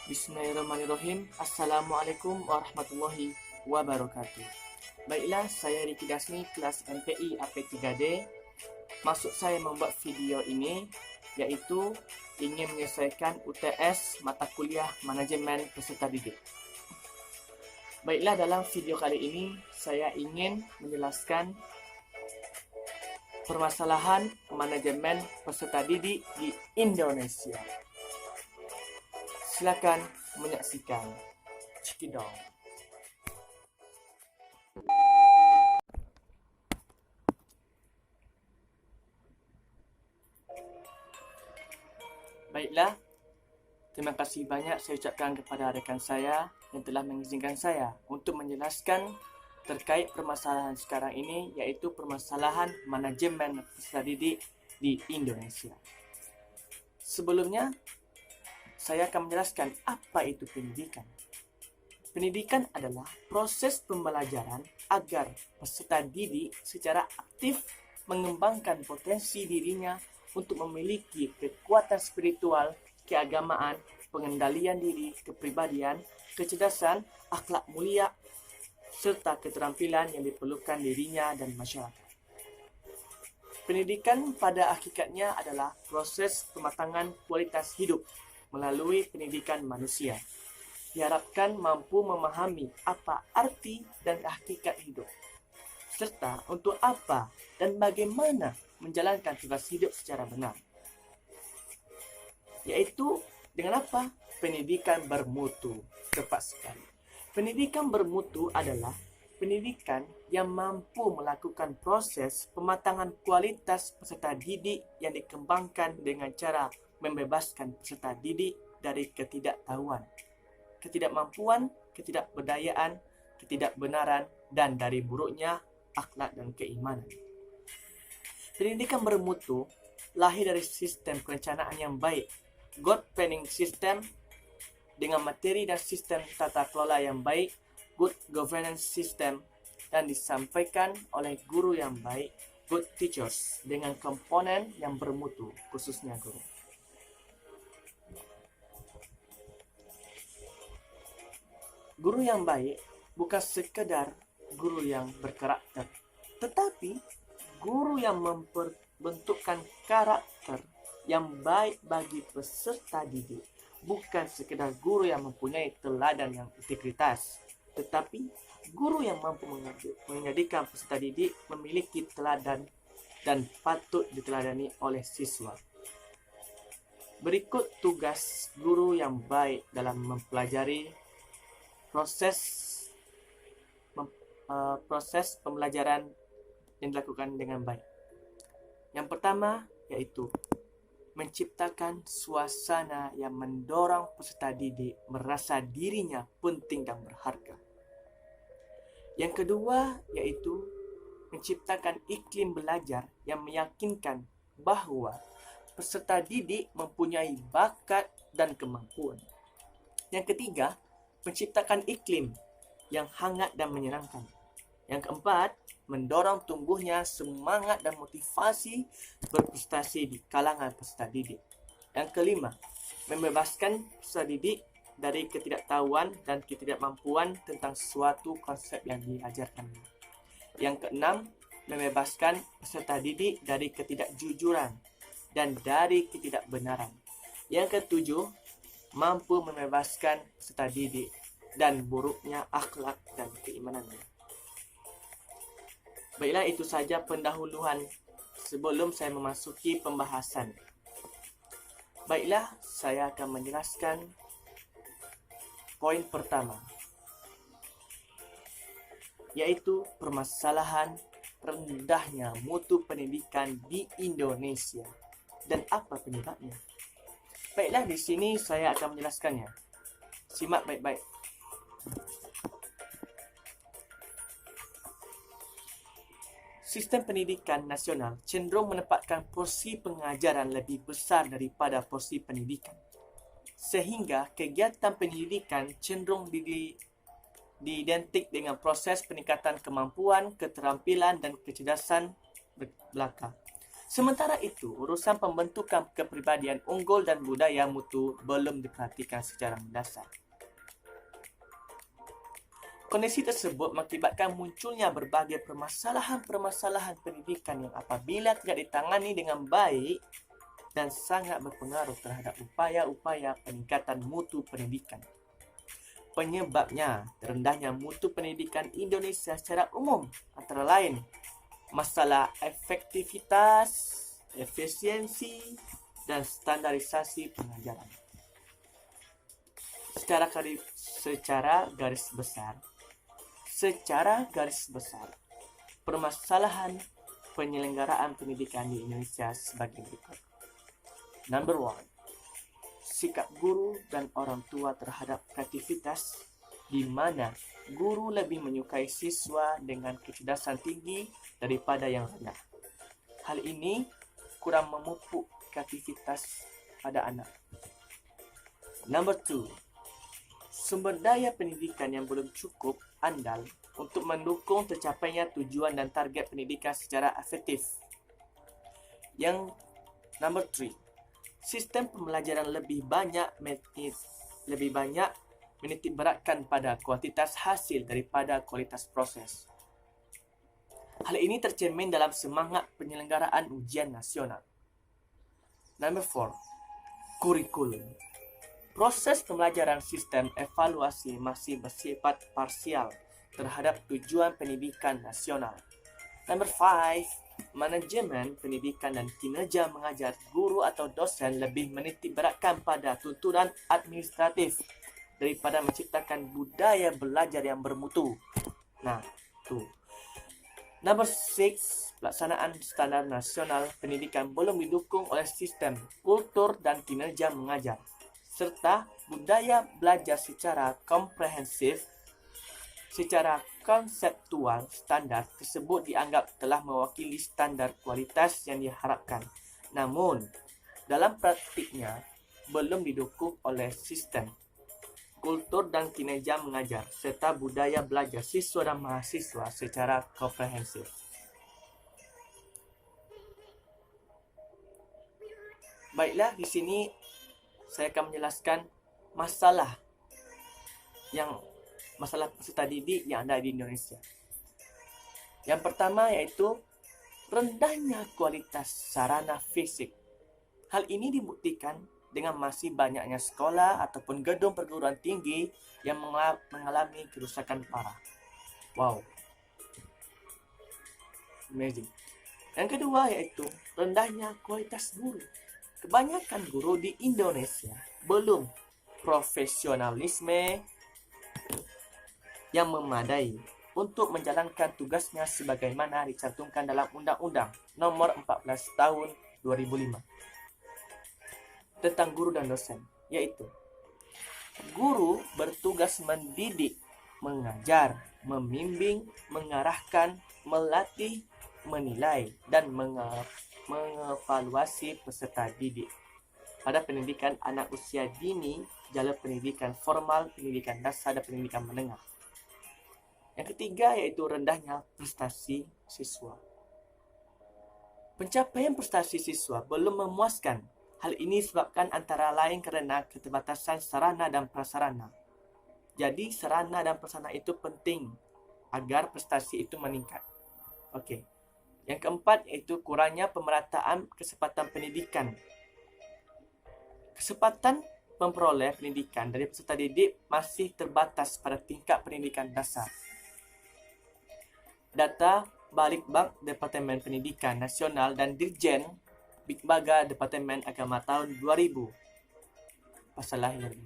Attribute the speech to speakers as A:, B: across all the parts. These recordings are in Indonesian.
A: Bismillahirrahmanirrahim. Assalamualaikum warahmatullahi wabarakatuh. Baiklah, saya Riki Dasmi, kelas MPI AP3D. Maksud saya membuat video ini iaitu ingin menyelesaikan UTS mata kuliah Manajemen Peserta Didik. Baiklah, dalam video kali ini saya ingin menjelaskan permasalahan manajemen peserta didik di Indonesia. Silakan menyaksikan. Cekidot. Baiklah, terima kasih banyak saya ucapkan kepada rekan saya yang telah mengizinkan saya untuk menjelaskan terkait permasalahan sekarang ini, iaitu permasalahan manajemen peserta didik di Indonesia. Sebelumnya, saya akan menjelaskan apa itu pendidikan. Pendidikan adalah proses pembelajaran agar peserta didik secara aktif mengembangkan potensi dirinya untuk memiliki kekuatan spiritual, keagamaan, pengendalian diri, kepribadian, kecerdasan, akhlak mulia, serta keterampilan yang diperlukan dirinya dan masyarakat. Pendidikan pada hakikatnya adalah proses pematangan kualitas hidup melalui pendidikan manusia. Diharapkan mampu memahami apa arti dan hakikat hidup, serta untuk apa dan bagaimana menjalankan tugas hidup secara benar. Yaitu dengan apa? Pendidikan bermutu. Tepat sekali. Pendidikan bermutu adalah pendidikan yang mampu melakukan proses pematangan kualitas peserta didik yang dikembangkan dengan cara membebaskan peserta didik dari ketidaktahuan, ketidakmampuan, ketidakberdayaan, ketidakbenaran, dan dari buruknya akhlak dan keimanan. Pendidikan bermutu lahir dari sistem perencanaan yang baik, good planning system dengan materi dan sistem tata kelola yang baik, good governance system, dan disampaikan oleh guru yang baik, good teachers, dengan komponen yang bermutu, khususnya guru. Guru yang baik bukan sekedar guru yang berkarakter, tetapi guru yang memperbentukkan karakter yang baik bagi peserta didik. Bukan sekedar guru yang mempunyai teladan yang integritas, tetapi guru yang mampu menjadikan peserta didik memiliki teladan dan patut diteladani oleh siswa. Berikut tugas guru yang baik dalam mempelajari proses pembelajaran yang dilakukan dengan baik. Yang pertama yaitu menciptakan suasana yang mendorong peserta didik merasa dirinya penting dan berharga. Yang kedua yaitu menciptakan iklim belajar yang meyakinkan bahawa peserta didik mempunyai bakat dan kemampuan. Yang ketiga, menciptakan iklim yang hangat dan menyenangkan. Yang keempat, mendorong tumbuhnya semangat dan motivasi berprestasi di kalangan peserta didik. Yang kelima, membebaskan peserta didik dari ketidaktahuan dan ketidakmampuan tentang suatu konsep yang diajarkan. Yang keenam, membebaskan peserta didik dari ketidakjujuran dan dari ketidakbenaran. Yang ketujuh, mampu membebaskan peserta didik dan buruknya akhlak dan keimanannya. Baiklah, itu saja pendahuluan sebelum saya memasuki pembahasan. Baiklah, saya akan menjelaskan poin pertama, yaitu permasalahan rendahnya mutu pendidikan di Indonesia dan apa penyebabnya. Baiklah, di sini saya akan menjelaskannya. Simak baik-baik. Sistem pendidikan nasional cenderung menempatkan porsi pengajaran lebih besar daripada porsi pendidikan. Sehingga kegiatan pendidikan cenderung diidentik dengan proses peningkatan kemampuan, keterampilan dan kecerdasan belaka. Sementara itu, urusan pembentukan kepribadian unggul dan budaya mutu belum diperhatikan secara mendasar. Kondisi tersebut mengakibatkan munculnya berbagai permasalahan-permasalahan pendidikan yang apabila tidak ditangani dengan baik dan sangat berpengaruh terhadap upaya-upaya peningkatan mutu pendidikan. Penyebabnya rendahnya mutu pendidikan Indonesia secara umum antara lain masalah efektivitas, efisiensi, dan standarisasi pengajaran. Secara garis besar, permasalahan penyelenggaraan pendidikan di Indonesia sebagai berikut. Number 1, sikap guru dan orang tua terhadap kreativitas, di mana guru lebih menyukai siswa dengan kecerdasan tinggi daripada yang rendah. Hal ini kurang memupuk kreativitas pada anak. Number 2, sumber daya pendidikan yang belum cukup andal untuk mendukung tercapainya tujuan dan target pendidikan secara efektif. Yang number 3, sistem pembelajaran lebih banyak menitik beratkan pada kuantitas hasil daripada kualitas proses. Hal ini tercermin dalam semangat penyelenggaraan ujian nasional. Number 4, kurikulum. Proses pembelajaran sistem evaluasi masih bersifat parsial terhadap tujuan pendidikan nasional. Number 5, manajemen pendidikan dan kinerja mengajar guru atau dosen lebih menitik beratkan pada tuntunan administratif daripada menciptakan budaya belajar yang bermutu. Number 6, pelaksanaan standar nasional pendidikan belum didukung oleh sistem kultur dan kinerja mengajar, serta budaya belajar secara komprehensif. Secara konseptual, standar tersebut dianggap telah mewakili standar kualitas yang diharapkan. Namun, dalam praktiknya belum didukung oleh sistem kultur dan kinerja mengajar, serta budaya belajar siswa dan mahasiswa secara komprehensif. Baiklah, di sini saya akan menjelaskan masalah peserta didik yang ada di Indonesia. Yang pertama yaitu rendahnya kualitas sarana fisik. Hal ini dibuktikan dengan masih banyaknya sekolah ataupun gedung perguruan tinggi yang mengalami kerusakan parah. Wow. Amazing. Yang kedua yaitu rendahnya kualitas guru. Kebanyakan guru di Indonesia belum profesionalisme yang memadai untuk menjalankan tugasnya sebagaimana dicantumkan dalam Undang-Undang Nomor 14 Tahun 2005 tentang guru dan dosen, yaitu guru bertugas mendidik, mengajar, membimbing, mengarahkan, melatih, menilai, dan mengevaluasi peserta didik pada pendidikan anak usia dini, jalur pendidikan formal, pendidikan dasar, dan pendidikan menengah. Yang ketiga yaitu rendahnya prestasi siswa. Pencapaian prestasi siswa belum memuaskan. Hal ini disebabkan antara lain kerana keterbatasan sarana dan prasarana. Jadi sarana dan prasarana itu penting agar prestasi itu meningkat. Okey. Yang keempat iaitu kurangnya pemerataan kesempatan pendidikan. Kesempatan memperoleh pendidikan dari peserta didik masih terbatas pada tingkat pendidikan dasar. Data Balitbang Departemen Pendidikan Nasional dan Dirjen Bigbaga Departemen Agama tahun 2000 pasal lahir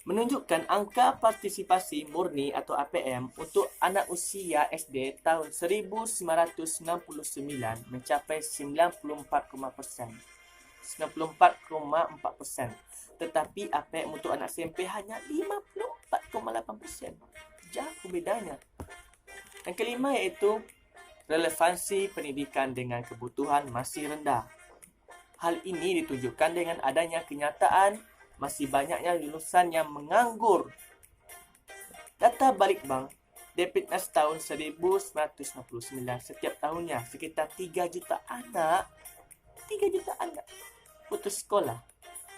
A: menunjukkan angka partisipasi murni atau APM untuk anak usia SD tahun 1969 mencapai 94,4%. Tetapi APM untuk anak SMP hanya 54,8%. Jauh bedanya. Yang kelima iaitu relevansi pendidikan dengan kebutuhan masih rendah. Hal ini ditunjukkan dengan adanya kenyataan masih banyaknya lulusan yang menganggur. Data Balitbank Depitnas tahun 1999 setiap tahunnya sekitar 3 juta anak putus sekolah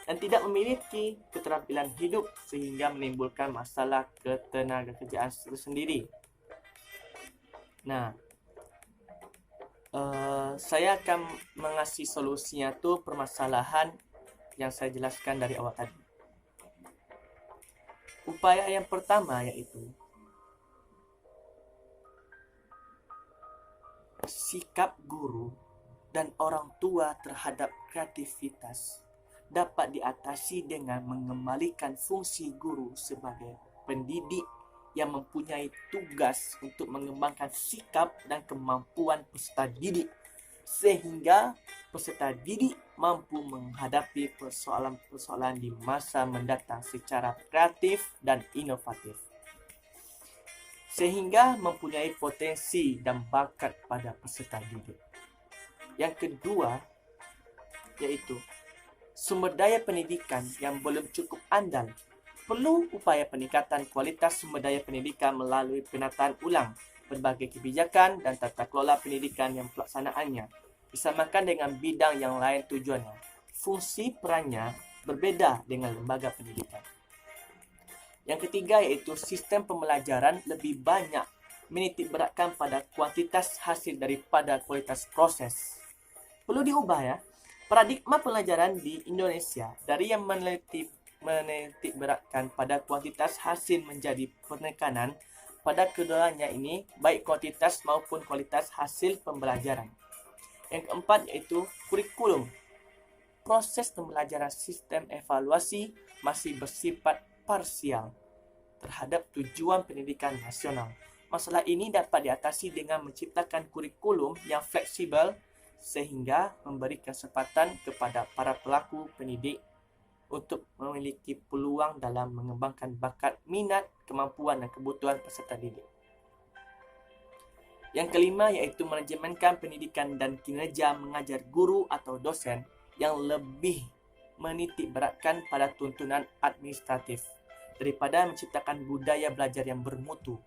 A: dan tidak memiliki keterampilan hidup sehingga menimbulkan masalah ketenagakerjaan tersendiri. Nah, saya akan mengasih solusinya tuh permasalahan yang saya jelaskan dari awal tadi. Upaya yang pertama yaitu sikap guru dan orang tua terhadap kreativitas dapat diatasi dengan mengembalikan fungsi guru sebagai pendidik yang mempunyai tugas untuk mengembangkan sikap dan kemampuan peserta didik sehingga peserta didik mampu menghadapi persoalan-persoalan di masa mendatang secara kreatif dan inovatif sehingga mempunyai potensi dan bakat pada peserta didik. Yang kedua yaitu sumber daya pendidikan yang belum cukup andal. Perlu upaya peningkatan kualitas sumber daya pendidikan melalui penataan ulang berbagai kebijakan dan tata kelola pendidikan yang pelaksanaannya disamakan dengan bidang yang lain tujuannya. Fungsi perannya berbeda dengan lembaga pendidikan. Yang ketiga yaitu sistem pembelajaran lebih banyak menitik beratkan pada kuantitas hasil daripada kualitas proses. Perlu diubah ya. Paradigma pelajaran di Indonesia dari yang menitik beratkan pada kuantitas hasil menjadi penekanan pada keduanya ini baik kuantitas maupun kualitas hasil pembelajaran. Yang keempat yaitu kurikulum. Proses pembelajaran sistem evaluasi masih bersifat parsial terhadap tujuan pendidikan nasional. Masalah ini dapat diatasi dengan menciptakan kurikulum yang fleksibel sehingga memberi kesempatan kepada para pelaku pendidik untuk memiliki peluang dalam mengembangkan bakat, minat, kemampuan dan kebutuhan peserta didik. Yang kelima yaitu manajemenkan pendidikan dan kinerja mengajar guru atau dosen yang lebih menitik beratkan pada tuntunan administratif daripada menciptakan budaya belajar yang bermutu.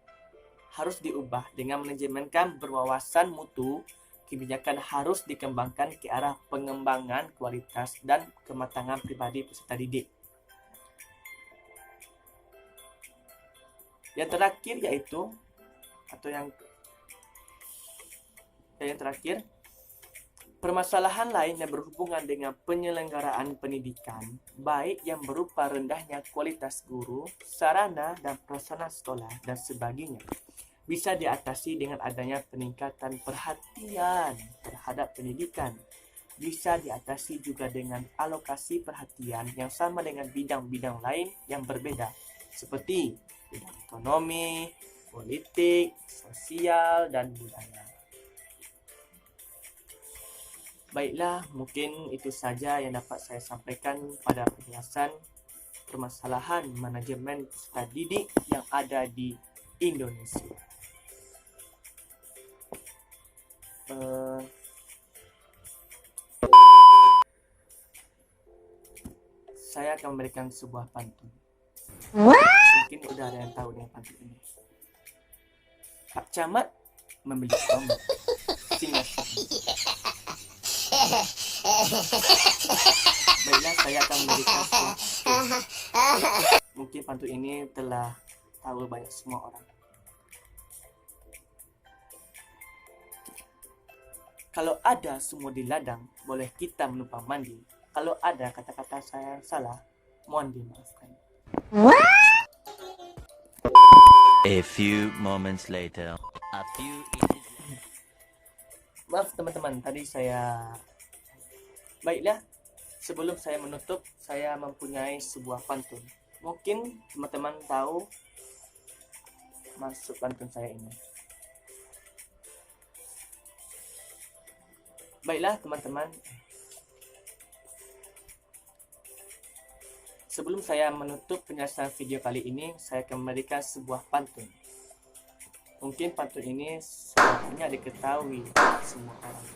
A: Harus diubah dengan manajemenkan berwawasan mutu. Kebijakan harus dikembangkan ke arah pengembangan kualitas dan kematangan pribadi peserta didik. Yang terakhir yaitu permasalahan lain yang berhubungan dengan penyelenggaraan pendidikan, baik yang berupa rendahnya kualitas guru, sarana dan prasarana sekolah dan sebagainya, bisa diatasi dengan adanya peningkatan perhatian terhadap pendidikan. Bisa diatasi juga dengan alokasi perhatian yang sama dengan bidang-bidang lain yang berbeda, seperti bidang ekonomi, politik, sosial, dan budaya. Baiklah, mungkin itu saja yang dapat saya sampaikan pada penjelasan permasalahan manajemen peserta didik yang ada di Indonesia. Saya akan memberikan sebuah pantun. Mungkin udah ada yang tahu dengan pantun ini. Pak Camat membeli tomat. Singa. Baiklah, saya akan memberikan mungkin pantun ini telah tahu banyak semua orang. Kalau ada sumur di ladang, boleh kita menumpang mandi. Kalau ada kata-kata saya yang salah, mohon dimaafkan.
B: A few moments later.
A: Maaf teman-teman, tadi saya... Baiklah, sebelum saya menutup, saya mempunyai sebuah pantun. Mungkin teman-teman tahu maksud pantun saya ini. Baiklah teman-teman, sebelum saya menutup penjelasan video kali ini, saya akan memberikan sebuah pantun. Mungkin pantun ini sebenarnya diketahui semua orang.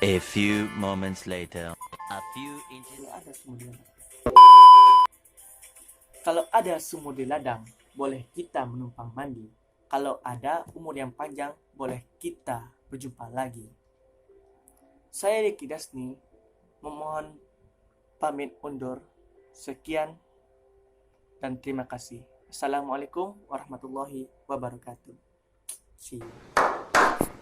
B: A few moments later. A few inches.
A: Kalau ada sumur di ladang. Kalau ada sumur di ladang, boleh kita menumpang mandi. Kalau ada umur yang panjang, boleh kita berjumpa lagi. Saya Riki Dasni memohon pamit undur. Sekian dan terima kasih. Assalamualaikum warahmatullahi wabarakatuh. See you.